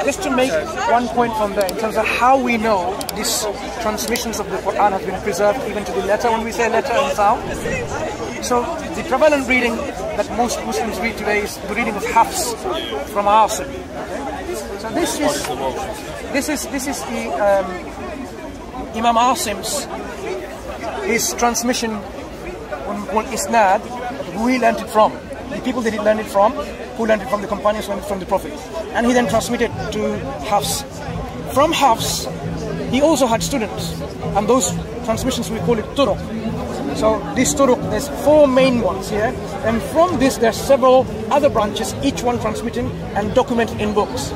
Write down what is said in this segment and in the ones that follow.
Just to make one point from there in terms of how we know these transmissions of the Quran have been preserved even to the letter. When we say letter and sound, so the prevalent reading that most Muslims read today is the reading of Hafs from Asim. So this is the Imam Asim's his transmission on Isnad, who he learned it from, the people that he learned it from, who learned it from the companions, learned it from the Prophet, and he then transmitted to Hafs. From Hafs, he also had students, and those transmissions we call it turuq. So this turuq, there's 4 main ones here, and from this there's several other branches, each one transmitting and documented in books.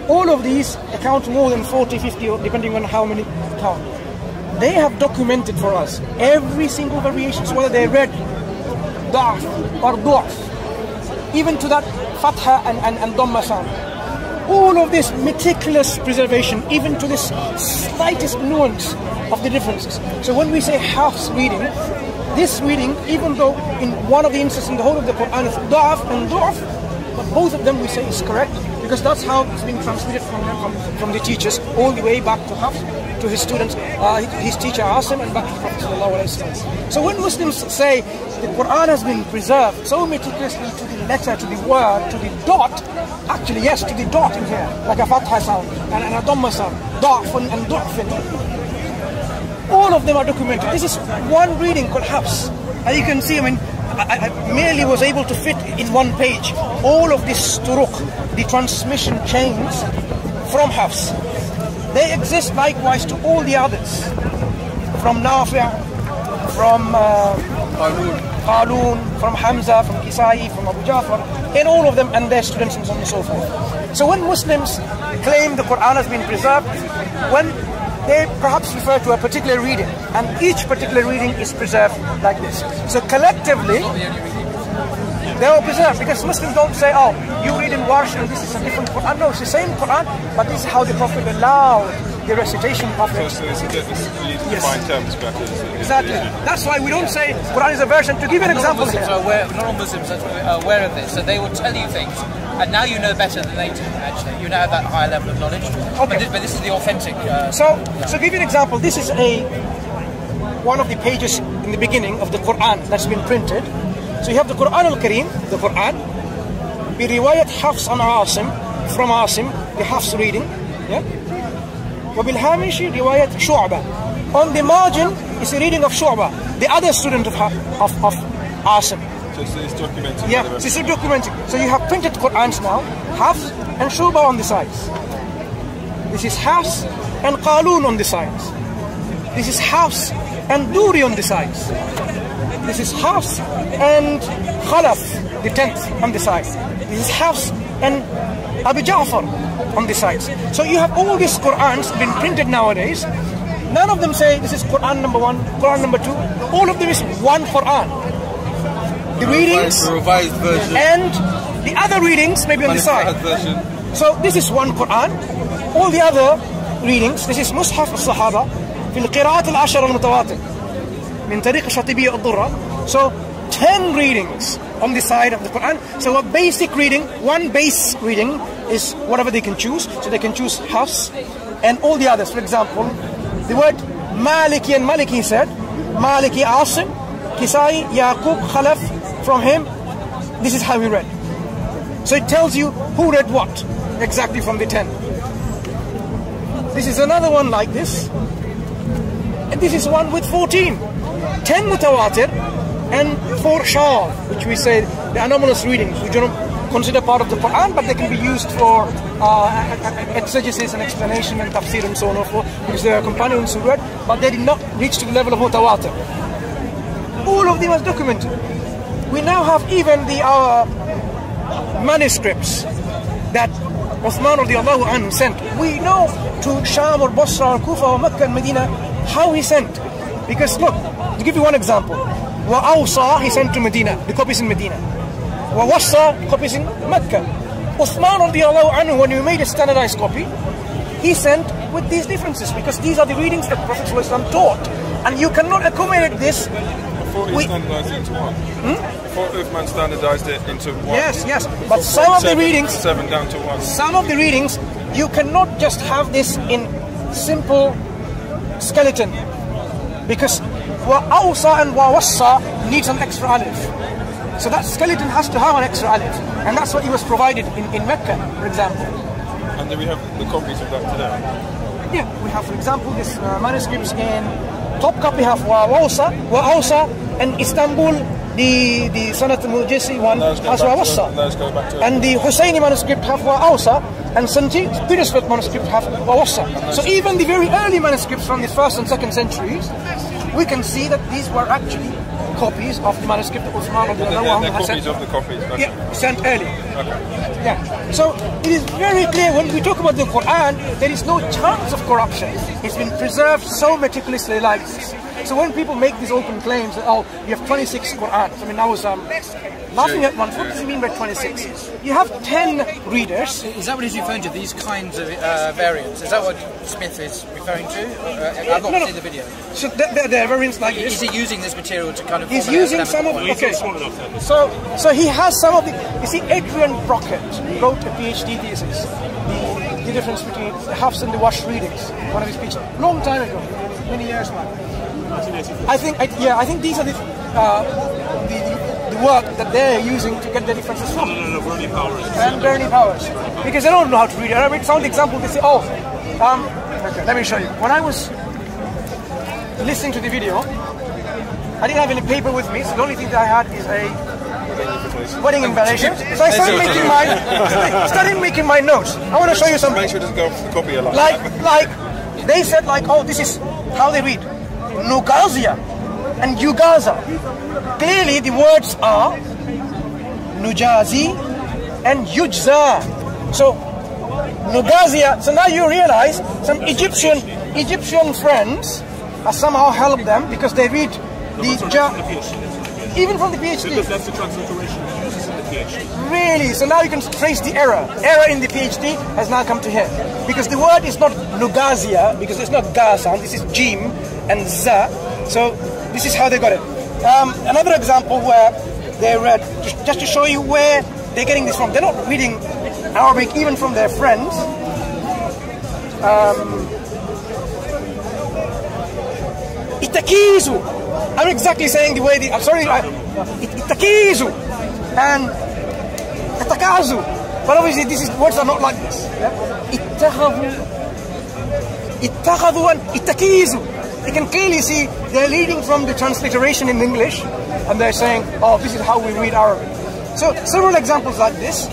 All of these account more than 40, 50, or depending on how many count. They have documented for us every single variation, so whether they read da'f or du'af, even to that fatha and dhamma sound. All of this meticulous preservation, even to this slightest nuance of the differences. So when we say Hafs reading, this reading, even though in one of the instances in the whole of the Quran is da'af and du'af, but both of them we say is correct, because that's how it's been transmitted from the teachers all the way back to Hafs, to his students, his teacher Asim, and back to Prophet ﷺ. So when Muslims say the Quran has been preserved so meticulously to the letter, to the word, to the dot, actually yes, to the dot in here, like a fatha sound and a dhamma sound, da'fun and du'fin. All of them are documented. This is one reading called Hafs. As you can see, I merely was able to fit in one page all of this turuq, the transmission chains from Hafs. They exist likewise to all the others, from Nafi', from Qalun, from Hamza, from Kisai, from Abu Ja'far, and all of them and their students and so on and so forth. So when Muslims claim the Quran has been preserved, when they perhaps refer to a particular reading, and each particular reading is preserved like this. So collectively, they are preserved, because Muslims don't say, oh, you read in Warsh and this is a different Quran. No, it's the same Quran, but this is how the Prophet allowed the recitation of it. So it's a different, you need to define terms better. Exactly. That's why we don't say Quran is a version. To give you an example here. Non-Muslims are aware of this, so they will tell you things, and now you know better than they do, actually. You now have that higher level of knowledge. Okay. But this is the authentic... So to give you an example, this is one of the pages in the beginning of the Quran that's been printed. So you have the Quran al-Kareem, the Quran, bi riwayat Hafs an Asim, from Asim, the Hafs reading, yeah? Wa bil hamishi riwayat Shu'ba. On the margin is a reading of Shu'ba, the other student of Asim. So it's documented. Yeah, so it's documented. So you have printed Qurans now, Hafs and Shu'ba on the sides. This is Hafs and Qalun on the sides. This is Hafs and Duri on the sides. This is Hafs and Khalaf, the 10th, on the side. This is Hafs and Abu Ja'far on the sides. So you have all these Qur'ans been printed nowadays. None of them say this is Qur'an number 1, Qur'an number 2. All of them is one Qur'an. The readings, the revised version, and the other readings maybe on the side. So this is one Qur'an. All the other readings, this is Mushaf al-Sahaba في القراءات العشر المتواتر من طريق الشاطبية الضرة. So 10 readings on the side of the Quran. So a basic reading, one base reading is whatever they can choose. So they can choose Hafs and all the others. For example, the word Maliki and Maliki said, Maliki Asim, Kisai, Yaqub, Khalaf, from him. This is how he read. So it tells you who read what exactly from the 10. This is another one like this. And this is one with 14. 10 mutawatir and 4 shadh, which we say the anomalous readings, which don't consider part of the Quran, but they can be used for exegesis and explanation and tafsir and so on and so forth, because there are companions who read, but they did not reach to the level of mutawatir. All of them are documented. We now have even the manuscripts that Uthman radiallahu anhu sent. We know to Sham or Basra or Kufa or Mecca and Medina how he sent. Because look, to give you one example, Wa-Awsa he sent to Medina, the copies in Medina. Wa-Wassa, copies in Mecca. Uthman radiallahu anhu, when he made a standardized copy, he sent with these differences, because these are the readings that Prophet ﷺ taught. And you cannot accommodate this thought he standardised it into one. I thought Uthman standardised it into one. Yes. But some of the readings... 7 down to 1. Some of the readings, you cannot just have this in simple skeleton. Because wa-awsa and wa-wassa needs an extra alif. So that skeleton has to have an extra alif. And that's what he was provided in Mecca, for example. And do we have the copies of that today? Yeah, we have, for example, this manuscripts in top copy have wa-awsa, and Istanbul, the Sanat al-Mujisi one has wa-wassa. And the Husseini manuscript have wa-awsa, and St. Petersburg manuscript have wa-wassa. So even the very early manuscripts from the 1st and 2nd centuries, we can see that these were actually copies of the manuscript that Uthman had sent. Of the copies. Okay. Yeah, sent early. Okay. Yeah. So it is very clear when we talk about the Quran, there is no chance of corruption. It's been preserved so meticulously like this. So when people make these open claims that, oh, you have 26 Qur'ans, I mean, I was laughing at one. What does he mean by 26? You have 10 readers. Is that what he's referring to, these kinds of variants? Is that what Smith is referring to? I've not seen the video. So there are variants like this. Is he using this material to kind of... He's using some of... Okay. So he has some of the... You see, Adrian Brockett wrote a PhD thesis. The difference between the Hafs and the Wash readings. One of his speeches. Long time ago. Many years back. I think these are the work that they're using to get the differences from. Bernie Powers. And Bernie Powers. Because they don't know how to read Arabic. Some example, they say, oh, okay, let me show you. When I was listening to the video, I didn't have any paper with me, so the only thing that I had is a wedding invitation. So I started making my notes. I want to show you something. Make sure it doesn't go off the copy a lot. Like they said, like, oh, this is how they read. Nugazia and Yugaza. Clearly the words are Nujazi and Yujza. So Nugazia, so now you realize some Egyptian friends have somehow helped them because they read even from the PhD. Because that's the transliteration he uses in the PhD. Really? So now you can trace the error. Error in the PhD has now come to here. Because the word is not Nugazia, because it's not Ga sound, this is Jim and Za. So this is how they got it. Another example where they read, just to show you where they're getting this from. They're not reading Arabic even from their friends. Itakizu. I'm exactly saying the way I'm sorry. Itakizu and Itakazu. But obviously these words are not like this. Ittakhadhu and Itakizu. You can clearly see they're reading from the transliteration in English and they're saying, oh, this is how we read Arabic. So several examples like this,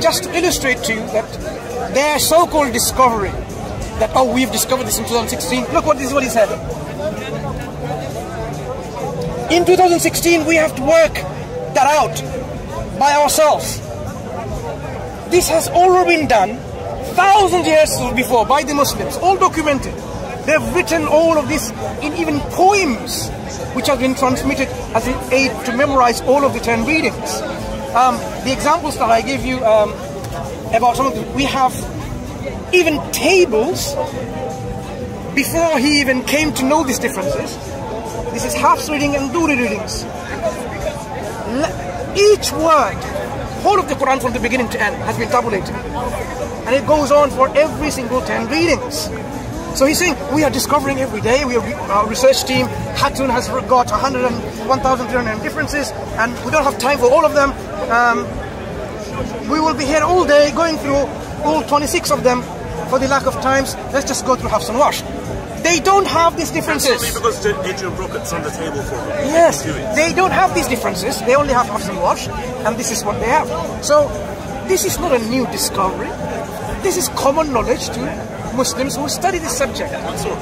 just to illustrate to you that their so-called discovery, that, oh, we've discovered this in 2016. Look, this is what he said. In 2016, we have to work that out by ourselves. This has already been done 1,000 years before by the Muslims, all documented. They've written all of this in even poems, which have been transmitted as an aid to memorize all of the 10 readings. The examples that I gave you about some of them, we have even tables before he even came to know these differences. This is Hafs reading and Duri readings. Each word, whole of the Quran from the beginning to end has been tabulated. And it goes on for every single 10 readings. So he's saying, we are discovering every day, our research team, Hatun has got 1,300 differences, and we don't have time for all of them. We will be here all day going through all 26 of them for the lack of times. Let's just go through Hafs and Wash. They don't have these differences. That's only because Adrian Brockett's on the table for them. Yes, they don't have these differences. They only have Hafs and Wash, and this is what they have. So this is not a new discovery. This is common knowledge to Muslims who study this subject. Mansur,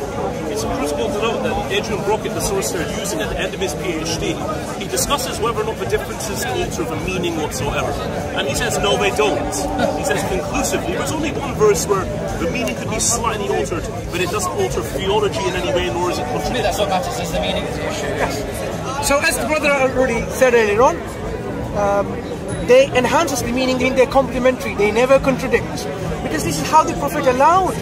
it's crucial to note that Adrian Brockett, the source they're using at the end of his PhD, he discusses whether or not the differences alter the meaning whatsoever. And he says, no, they don't. He says conclusively, there's only one verse where the meaning could be slightly altered, but it doesn't alter theology in any way, nor is it contradictory. To me, that's what matters, is the meaning of the issue. Yes. So as the brother already said earlier on, they enhance the meaning in their complementary. They never contradict. Because this is how the Prophet allowed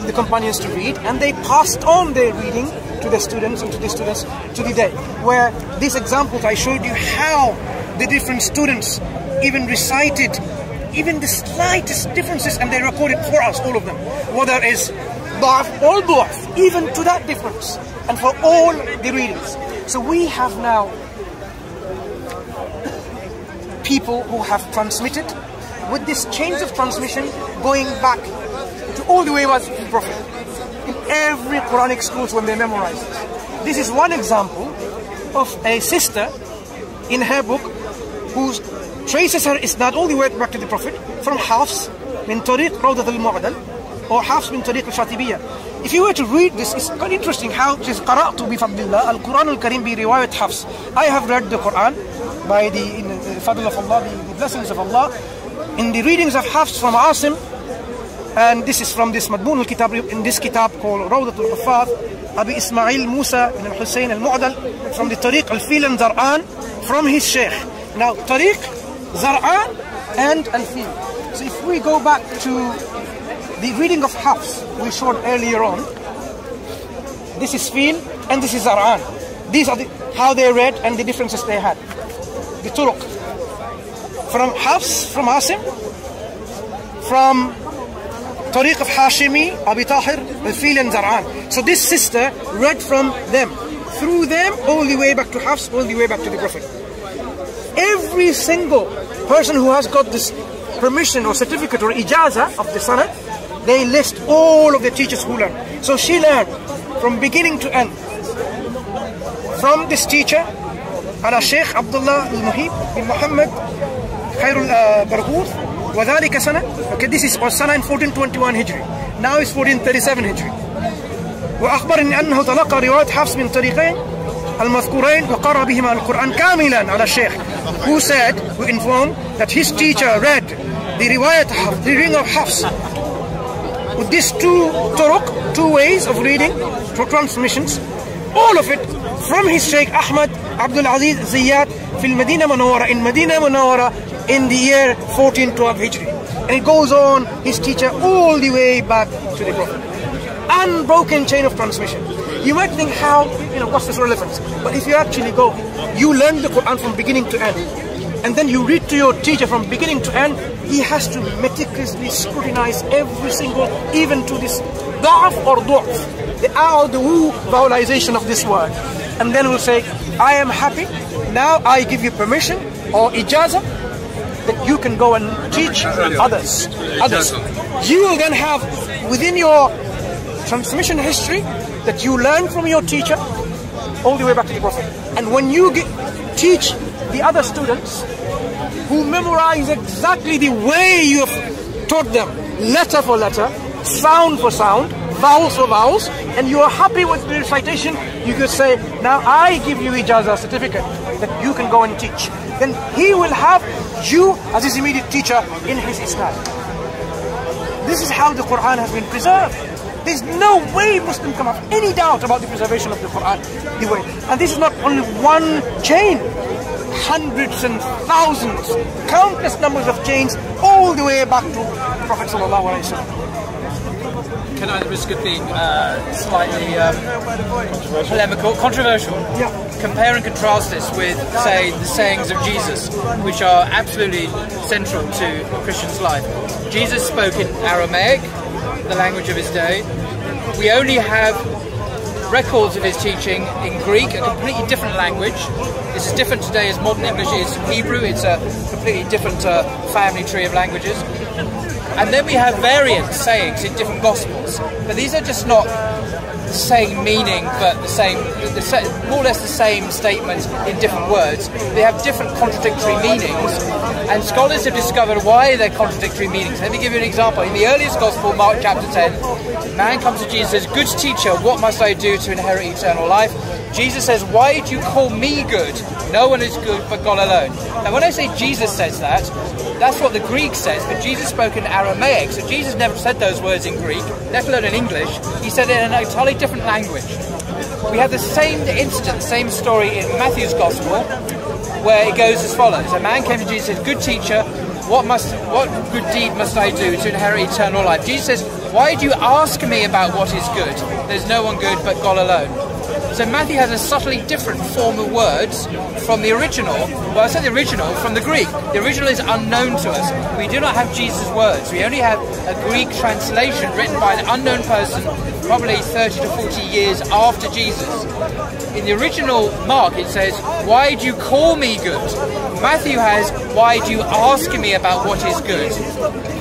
the companions to read, and they passed on their reading to the students and to the students to the day. Where these examples I showed you how the different students even recited even the slightest differences, and they recorded for us, all of them. Whether it's da'af or du'af, even to that difference. And for all the readings. So we have now people who have transmitted with this change of transmission going back to all the way was the Prophet. In every Quranic schools when they memorize it. This is one example of a sister in her book who traces her isnad all the way back to the Prophet from Hafs min Tariq Rawdat al-Mu'dal or Hafs min Tariq al-Shatibiyya. If you were to read this, it's quite interesting how it is qara'tu bi fadlillah al-Quran al-Karim bi riwayat Hafs. I have read the Quran by the fadl of Allah, the blessings of Allah, in the readings of Hafs from Asim, and this is from this Madmun al-Kitab, in this kitab called Rawdat al-Huffaz, Abi Ismail Musa ibn al-Hussein al-Mu'dal, from the Tariq al-Fil and Zar'an, from his Sheikh. Now, Tariq, Zar'an, and al-Fil. So if we go back to the reading of Hafs we showed earlier on, this is Fil and this is Zar'an. These are how they read and the differences they had. The Turuq. From Hafs, from Asim, from Tariq of Hashimi, Abi Tahir, Al-Fil and Zar'an. So this sister read from them, through them, all the way back to Hafs, all the way back to the Prophet. Every single person who has got this permission or certificate or ijaza of the sanad, they list all of the teachers who learned. So she learned from beginning to end. From this teacher, ala Sheikh Abdullah al-Muhib bin Muhammad Khairul Barghouth, وذلك سنة. Okay, this is Sana in 1421 Hijri. Now it's 1437 Hijri. وأخبرني أنه تلقى رواية حفص من طريقين المذكورين وقرأ بهما القرآن كاملا على الشيخ, who said, who informed that his teacher read the riwayat, the reading of Hafs, with these two turuq, two ways of reading, two transmissions, all of it from his Sheikh Ahmad Abdul Aziz Ziyad fil Medina Munawwara, in Medina Munawwara, in the year 1412 Hijri. And it goes on, his teacher, all the way back to the Prophet. Unbroken chain of transmission. You might think how, what's this relevance? But if you actually go, you learn the Quran from beginning to end, and then you read to your teacher from beginning to end, he has to meticulously scrutinize every single, even to this da'af or du'af, the a or the wu vowelization of this word. And then we'll say, I am happy, now I give you permission or ijazah that you can go and teach others. You will then have within your transmission history that you learn from your teacher all the way back to the Prophet. And when you teach the other students who memorize exactly the way you have taught them, letter for letter, sound for sound, vowels for vowels, and you are happy with the recitation, you could say, now I give you ijazah certificate that you can go and teach. Then he will have you as his immediate teacher in his Islam. This is how the Quran has been preserved. There's no way Muslim can have any doubt about the preservation of the Quran. And this is not only one chain. Hundreds and thousands, countless numbers of chains, all the way back to Prophet sallallahu alaihi wasallam. Can I risk of being slightly polemical, controversial? Yeah. Compare and contrast this with, say, the sayings of Jesus, which are absolutely central to a Christian's life. Jesus spoke in Aramaic, the language of his day. We only have records of his teaching in Greek, a completely different language. This is different today as modern English is Hebrew. It's a completely different family tree of languages. And then we have variant sayings in different Gospels. But these are just not the same meaning, but more or less the same statements in different words. They have different contradictory meanings. And scholars have discovered why they're contradictory meanings. Let me give you an example. In the earliest Gospel, Mark chapter 10, man comes to Jesus and says, "Good teacher, what must I do to inherit eternal life?" Jesus says, "Why do you call me good? No one is good but God alone." Now when I say Jesus says that, that's what the Greek says, but Jesus spoke in Aramaic, so Jesus never said those words in Greek, let alone in English. He said it in an entirely different language. We have the same incident, same story in Matthew's Gospel, where it goes as follows. A man came to Jesus and said, "Good teacher, what good deed must I do to inherit eternal life?" Jesus says, "Why do you ask me about what is good? There's no one good but God alone." So Matthew has a subtly different form of words from the original. Well, I say the original from the Greek. The original is unknown to us. We do not have Jesus' words. We only have a Greek translation written by an unknown person, probably 30 to 40 years after Jesus. In the original Mark, it says, "Why do you call me good?" Matthew has, "Why do you ask me about what is good?"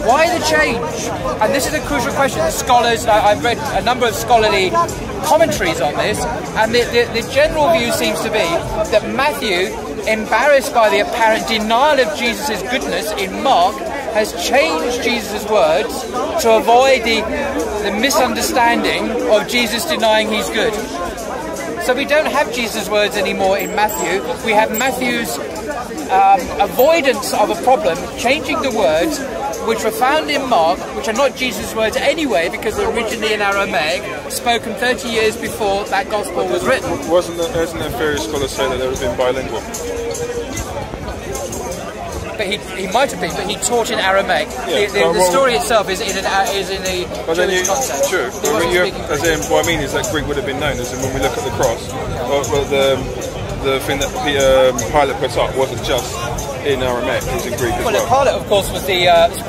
Why the change? And this is a crucial question. The scholars, I've read a number of scholarly commentaries on this, and the general view seems to be that Matthew, embarrassed by the apparent denial of Jesus' goodness in Mark, has changed Jesus' words to avoid the misunderstanding of Jesus denying he's good. So we don't have Jesus' words anymore in Matthew. We have Matthew's avoidance of a problem, changing the words which were found in Mark, which are not Jesus' words anyway, because they're originally in Aramaic, spoken 30 years before that gospel was written. Hasn't there various scholars say that they would have been bilingual? But he might have been, but he taught in Aramaic. Yeah. The story itself is in the Jewish context. True. But what I mean is that Greek would have been known, as in when we look at the cross, the thing that Pilate put up wasn't just in Aramaic, it was in Greek as well. Well, Pilate, of course, was the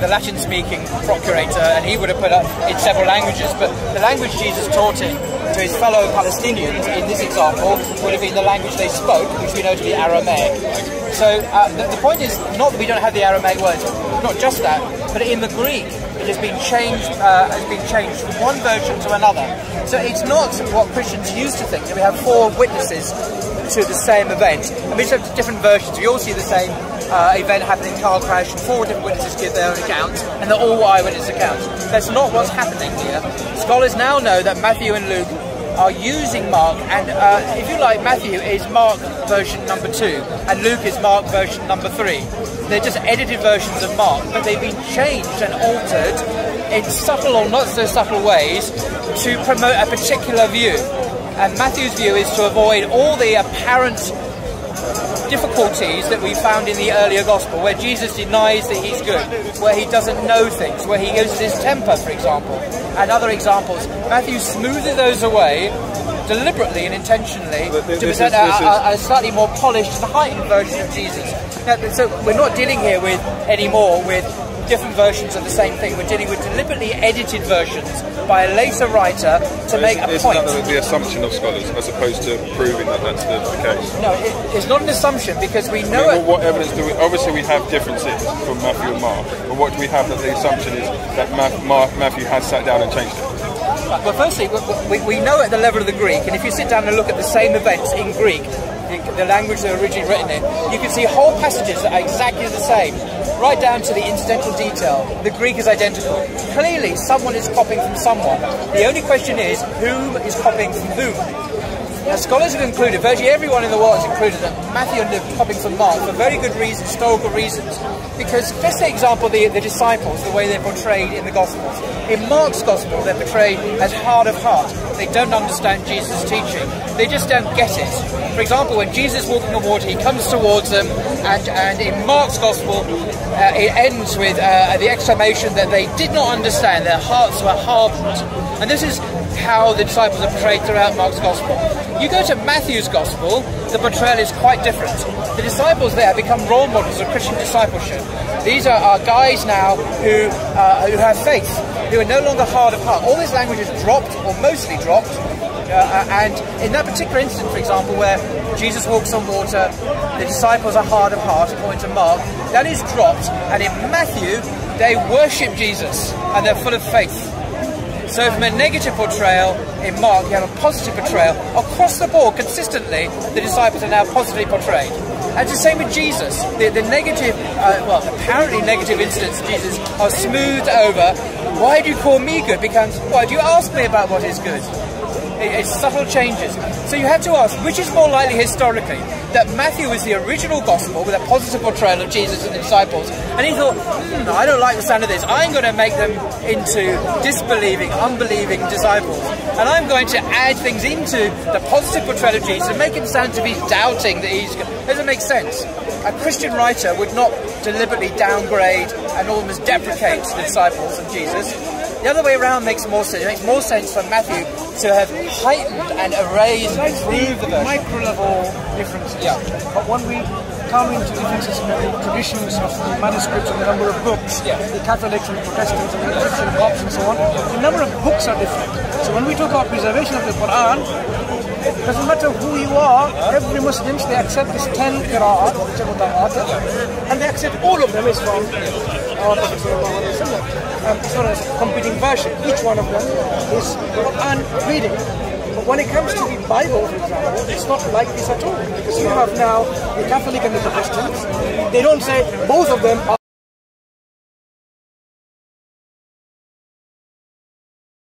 Latin-speaking procurator, and he would have put up in several languages, but the language Jesus taught in to his fellow Palestinians, in this example, would have been the language they spoke, which we know to be Aramaic. So the point is not that we don't have the Aramaic words, not just that, but in the Greek, it has been changed from one version to another. So it's not what Christians used to think, that we have four witnesses to the same event. I mean, it's different versions. We all see the same event happening in car crash, and four different witnesses give their own accounts, and they're all eyewitness accounts. That's not what's happening here. Scholars now know that Matthew and Luke are using Mark, and if you like, Matthew is Mark version number 2, and Luke is Mark version number 3. They're just edited versions of Mark, but they've been changed and altered in subtle or not so subtle ways to promote a particular view. And Matthew's view is to avoid all the apparent difficulties that we found in the earlier gospel, where Jesus denies that he's good, where he doesn't know things, where he loses his temper, for example, and other examples. Matthew smoothes those away deliberately and intentionally to present a slightly more polished and heightened version of Jesus. Now, so we're not dealing here with anymore with different versions of the same thing. We're dealing with deliberately edited versions by a later writer to make a point. It's the assumption of scholars as opposed to proving that that's the case. No, it's not an assumption, because we know what evidence do we... Obviously we have differences from Matthew and Mark, but what do we have that the assumption is that Matthew has sat down and changed it? Well, firstly, we know at the level of the Greek, and if you sit down and look at the same events in Greek, the language they were originally written in, you can see whole passages that are exactly the same, right down to the incidental detail. The Greek is identical. Clearly, someone is copying from someone. The only question is, who is copying from whom? Now, scholars have concluded, virtually everyone in the world has concluded that Matthew and Luke are copying from Mark for very good reasons, historical reasons. Because, let's take example, the disciples, the way they're portrayed in the Gospels. In Mark's Gospel, they're portrayed as hard of heart. They don't understand Jesus' teaching. They just don't get it. For example, when Jesus is walking on water, he comes towards them, and in Mark's Gospel, it ends with the exclamation that they did not understand, their hearts were hardened. And this is how the disciples are portrayed throughout Mark's Gospel. You go to Matthew's Gospel, the portrayal is quite different. The disciples there become role models of Christian discipleship. These are guys now who have faith, who are no longer hard of heart. All this language is dropped, or mostly dropped, and in that particular instance, for example, where Jesus walks on water, the disciples are hard of heart, according to Mark, that is dropped, and in Matthew, they worship Jesus, and they're full of faith. So from a negative portrayal in Mark, you have a positive portrayal. Across the board, consistently, the disciples are now positively portrayed. And it's the same with Jesus. The negative, apparently negative incidents of Jesus are smoothed over. Why do you call me good? Because, why do you ask me about what is good? It's subtle changes. So you have to ask, which is more likely historically? That Matthew is the original gospel with a positive portrayal of Jesus and the disciples, and he thought, I don't like the sound of this, I'm going to make them into disbelieving, unbelieving disciples, and I'm going to add things into the positive portrayal of Jesus and make him sound to be doubting that he's... Doesn't make sense. A Christian writer would not deliberately downgrade and almost deprecate the disciples of Jesus. The other way around makes more sense. It makes more sense for Matthew to have heightened and erased and improved the version. Micro-level differences. Yeah. But when we come into differences in the traditions of the manuscripts and the number of books, the Catholics and the Protestants and the Egyptian Copts and so on, the number of books are different. So when we talk about preservation of the Quran, it doesn't matter who you are, every Muslims, they accept this 10 qira'at, whichever qira'at, and they accept all of them is from our Prophet sallallahu alaihi wasallam. It's not a competing version. Each one of them is Quran reading. But when it comes to the Bible, for example, it's not like this at all. Because you have now the Catholic and the Protestants. They don't say both of them are